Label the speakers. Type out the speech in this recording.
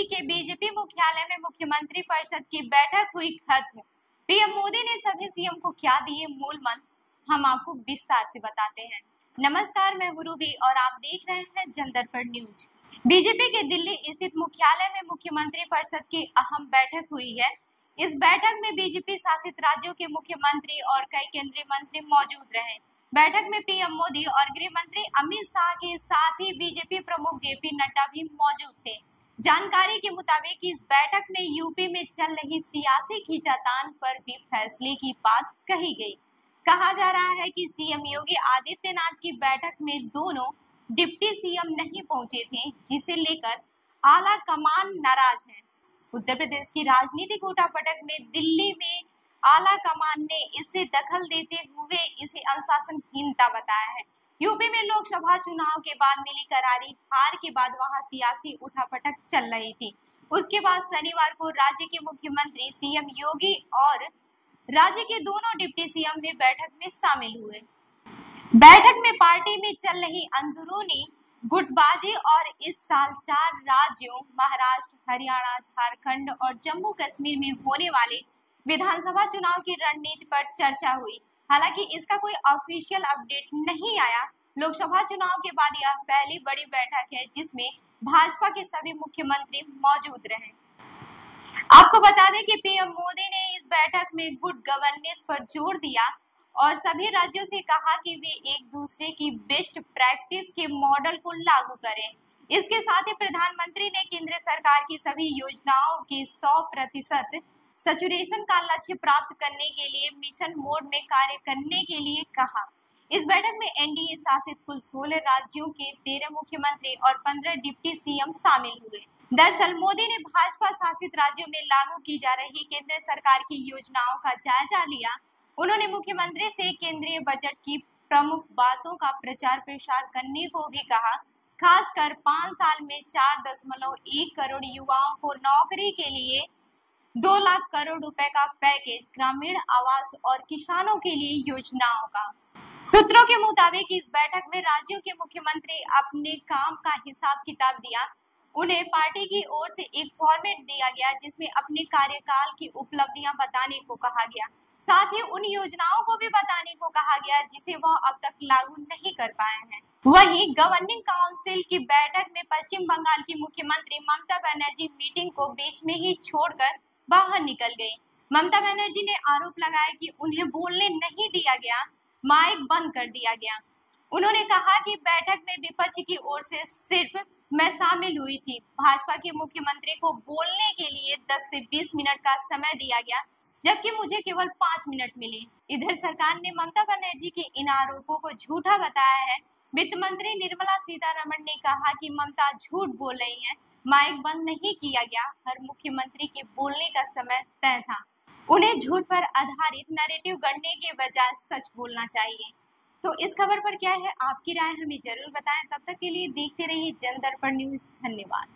Speaker 1: के बीजेपी मुख्यालय में मुख्यमंत्री परिषद की बैठक हुई खत्म। पीएम मोदी ने सभी सीएम को क्या दिए मूल मंत्र, हम आपको विस्तार से बताते हैं। नमस्कार, मैं हूं रूबी और आप देख रहे हैं जनदर्पण न्यूज। बीजेपी के दिल्ली स्थित मुख्यालय में मुख्यमंत्री परिषद की अहम बैठक हुई है। इस बैठक में बीजेपी शासित राज्यों के मुख्यमंत्री और कई केंद्रीय मंत्री मौजूद रहे। बैठक में पीएम मोदी और गृह मंत्री अमित शाह के साथ ही बीजेपी प्रमुख जेपी नड्डा भी मौजूद थे। जानकारी के मुताबिक इस बैठक में यूपी में चल रही सियासी खींचातान पर भी फैसले की बात कही गई। कहा जा रहा है कि सीएम योगी आदित्यनाथ की बैठक में दोनों डिप्टी सीएम नहीं पहुंचे थे, जिसे लेकर आला कमान नाराज है। उत्तर प्रदेश की राजनीतिक उठापटक में दिल्ली में आला कमान ने इससे दखल देते हुए इसे अनुशासनहीनता बताया है। यूपी में लोकसभा चुनाव के बाद मिली करारी हार के बाद वहां सियासी उठापटक चल रही थी। उसके बाद शनिवार को राज्य के मुख्यमंत्री सीएम योगी और राज्य के दोनों डिप्टी सीएम भी बैठक में शामिल हुए। बैठक में पार्टी में चल रही अंदरूनी गुटबाजी और इस साल 4 राज्यों महाराष्ट्र, हरियाणा, झारखंड और जम्मू कश्मीर में होने वाले विधानसभा चुनाव की रणनीति पर चर्चा हुई। हालांकि इसका कोई ऑफिशियल अपडेट नहीं आया। लोकसभा चुनाव के बाद यह पहली बड़ी बैठक है जिसमें भाजपा के सभी मुख्यमंत्री मौजूद रहे। आपको बता दें कि पीएम मोदी ने इस बैठक में गुड गवर्नेंस पर जोर दिया और सभी राज्यों से कहा कि वे एक दूसरे की बेस्ट प्रैक्टिस के मॉडल को लागू करें। इसके साथ ही प्रधानमंत्री ने केंद्र सरकार की सभी योजनाओं के 100% सैचुरेशन का लक्ष्य प्राप्त करने के लिए मिशन मोड में कार्य करने के लिए कहा। इस बैठक में एनडीए शासित कुल 16 राज्यों के 13 मुख्यमंत्री और 15 डिप्टी सीएम शामिल हुए। दरअसल मोदी ने भाजपा शासित राज्यों में लागू की जा रही केंद्र सरकार की योजनाओं का जायजा लिया। उन्होंने मुख्यमंत्री से केंद्रीय बजट की प्रमुख बातों का प्रचार प्रसार करने को भी कहा। खासकर 5 साल में 4.1 करोड़ युवाओं को नौकरी के लिए 2 लाख करोड़ रुपए का पैकेज, ग्रामीण आवास और किसानों के लिए योजनाओं का। सूत्रों के मुताबिक इस बैठक में राज्यों के मुख्यमंत्री अपने काम का हिसाब किताब दिया। उन्हें पार्टी की ओर से एक फॉर्मेट दिया गया जिसमें अपने कार्यकाल की उपलब्धियां बताने को कहा गया। साथ ही उन योजनाओं को भी बताने को कहा गया जिसे वह अब तक लागू नहीं कर पाए हैं। वहीं गवर्निंग काउंसिल की बैठक में पश्चिम बंगाल की मुख्यमंत्री ममता बनर्जी मीटिंग को बीच में ही छोड़कर बाहर निकल गई। ममता बनर्जी ने आरोप लगाया कि उन्हें बोलने नहीं दिया गया, माइक बंद कर दिया गया। उन्होंने कहा कि बैठक में विपक्ष की ओर से सिर्फ मैं शामिल हुई थी। भाजपा के मुख्यमंत्री को बोलने के लिए 10 से 20 मिनट का समय दिया गया, जबकि मुझे केवल 5 मिनट मिले। इधर सरकार ने ममता बनर्जी के इन आरोपों को झूठा बताया है। वित्त मंत्री निर्मला सीतारमण ने कहा कि ममता झूठ बोल रही हैं, माइक बंद नहीं किया गया, हर मुख्यमंत्री के बोलने का समय तय था। उन्हें झूठ पर आधारित नैरेटिव गढ़ने के बजाय सच बोलना चाहिए। तो इस खबर पर क्या है आपकी राय, हमें जरूर बताएं। तब तक के लिए देखते रहिए जनदर्पण न्यूज। धन्यवाद।